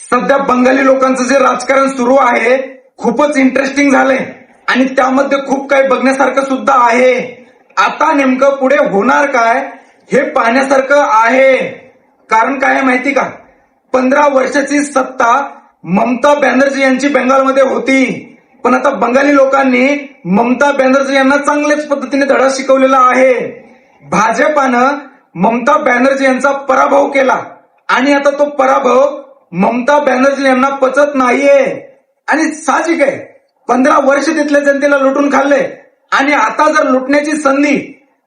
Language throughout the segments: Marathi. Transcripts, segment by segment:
सध्या बंगाली लोकांचं जे राजकारण सुरू आहे खूपच इंटरेस्टिंग झालंय आणि त्यामध्ये खूप काही बघण्यासारखं सुद्धा आहे. आता नेमकं पुढे होणार काय हे पाहण्यासारखं आहे. कारण काय आहे माहिती का, 15 वर्षाची सत्ता ममता बॅनर्जी यांची बंगालमध्ये होती, पण आता बंगाली लोकांनी ममता बॅनर्जी यांना चांगल्याच पद्धतीने धडा शिकवलेला आहे. भाजपानं ममता बॅनर्जी यांचा पराभव केला आणि आता तो पराभव ममता बॅनर्जी यांना पचत नाहीये. आणि साहजिक आहे, 15 वर्ष तिथल्या जनतेला लुटून खाल्ले आणि आता जर लुटण्याची संधी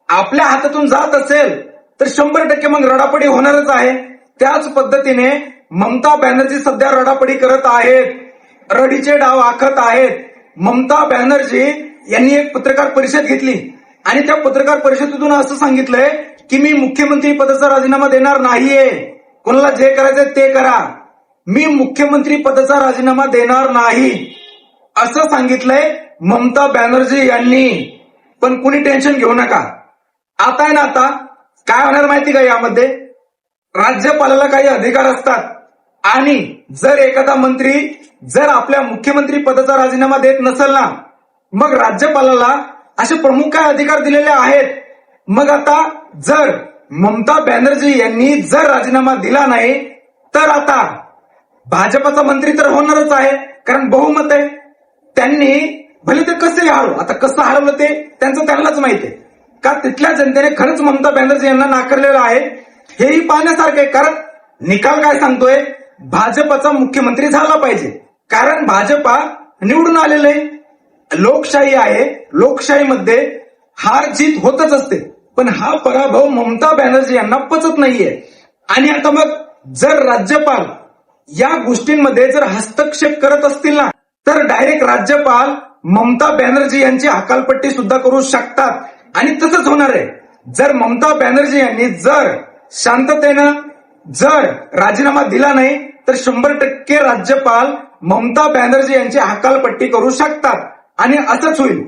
आपल्या हातातून जात असेल तर 100% मग रडापडी होणारच आहे. त्याच पद्धतीने ममता बॅनर्जी सध्या रडापडी करत आहेत, रडीचे डाव आखत आहेत. ममता बॅनर्जी यांनी एक पत्रकार परिषद घेतली आणि त्या पत्रकार परिषदेतून असं सांगितलंय की मी मुख्यमंत्री पदाचा राजीनामा देणार नाहीये, कोणाला जे करायचंय ते करा, मी मुख्यमंत्री पदाचा राजीनामा देणार नाही असं सांगितलंय ममता बॅनर्जी यांनी. पण कुणी टेन्शन घेऊ नका. आता आहे ना, आता काय होणार माहिती का, यामध्ये राज्यपालाला काही अधिकार असतात आणि जर एखादा मंत्री जर आपल्या मुख्यमंत्री पदाचा राजीनामा देत नसेल ना, मग राज्यपालाला असे प्रमुख काय अधिकार दिलेले आहेत. मग आता जर ममता बॅनर्जी यांनी जर राजीनामा दिला नाही तर आता भाजपचा मंत्री तर होणारच आहे, कारण बहुमत आहे. त्यांनी भले ते कसे हरवलं, आता कसं हरवलं ते त्यांचं त्यांनाच माहिती आहे का, तिथल्या जनतेने खरंच ममता बॅनर्जी यांना नाकारलेलं आहे हेही पाहण्यासारखं आहे. कारण निकाल काय सांगतोय, भाजपचा मुख्यमंत्री झाला पाहिजे, कारण भाजपा निवडून आलेलं आहे. लोकशाही आहे, लोकशाहीमध्ये हार जीत होतच असते, पण हा पराभव ममता बॅनर्जी यांना पचत नाहीये. आणि आता मग जर राज्यपाल या गोष्टींमध्ये जर हस्तक्षेप करत असतील ना, तर डायरेक्ट राज्यपाल ममता बॅनर्जी यांची हकालपट्टी सुद्धा करू शकतात. आणि तसंच होणार आहे. जर ममता बॅनर्जी यांनी जर शांततेनं जर राजीनामा दिला नाही तर 100% राज्यपाल ममता बॅनर्जी यांची हकालपट्टी करू शकतात. आणि असंच होईल,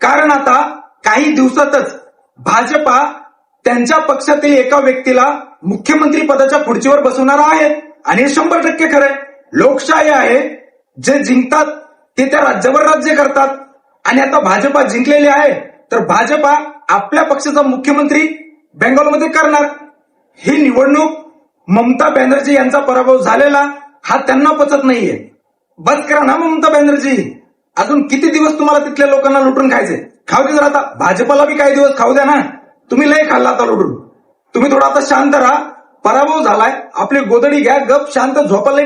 कारण आता काही दिवसातच भाजपा त्यांच्या पक्षातील एका व्यक्तीला मुख्यमंत्री पदाच्या खुर्चीवर बसवणार आहे. आणि 100% खरंय, लोकशाही आहे, जे जिंकतात ते त्या राज्यावर राज्य करतात. आणि आता भाजपा जिंकलेली आहे तर भाजपा आपल्या पक्षाचा मुख्यमंत्री बेंगॉलमध्ये करणार. ही निवडणूक ममता बॅनर्जी यांचा पराभव झालेला हा त्यांना पचत नाहीये. बस करा ना ममता बॅनर्जी, अजून किती दिवस तुम्हाला तिथल्या लोकांना लुटून खायचे, खाऊ दे जरा. आता भाजपाला बी काही दिवस खाऊ द्या ना, तुम्ही लय खाल्ला आता लुटून. तुम्ही थोडा आता शांत राहा, पराभव झालाय, आपली गोदडी घ्या, गप शांत झोपायला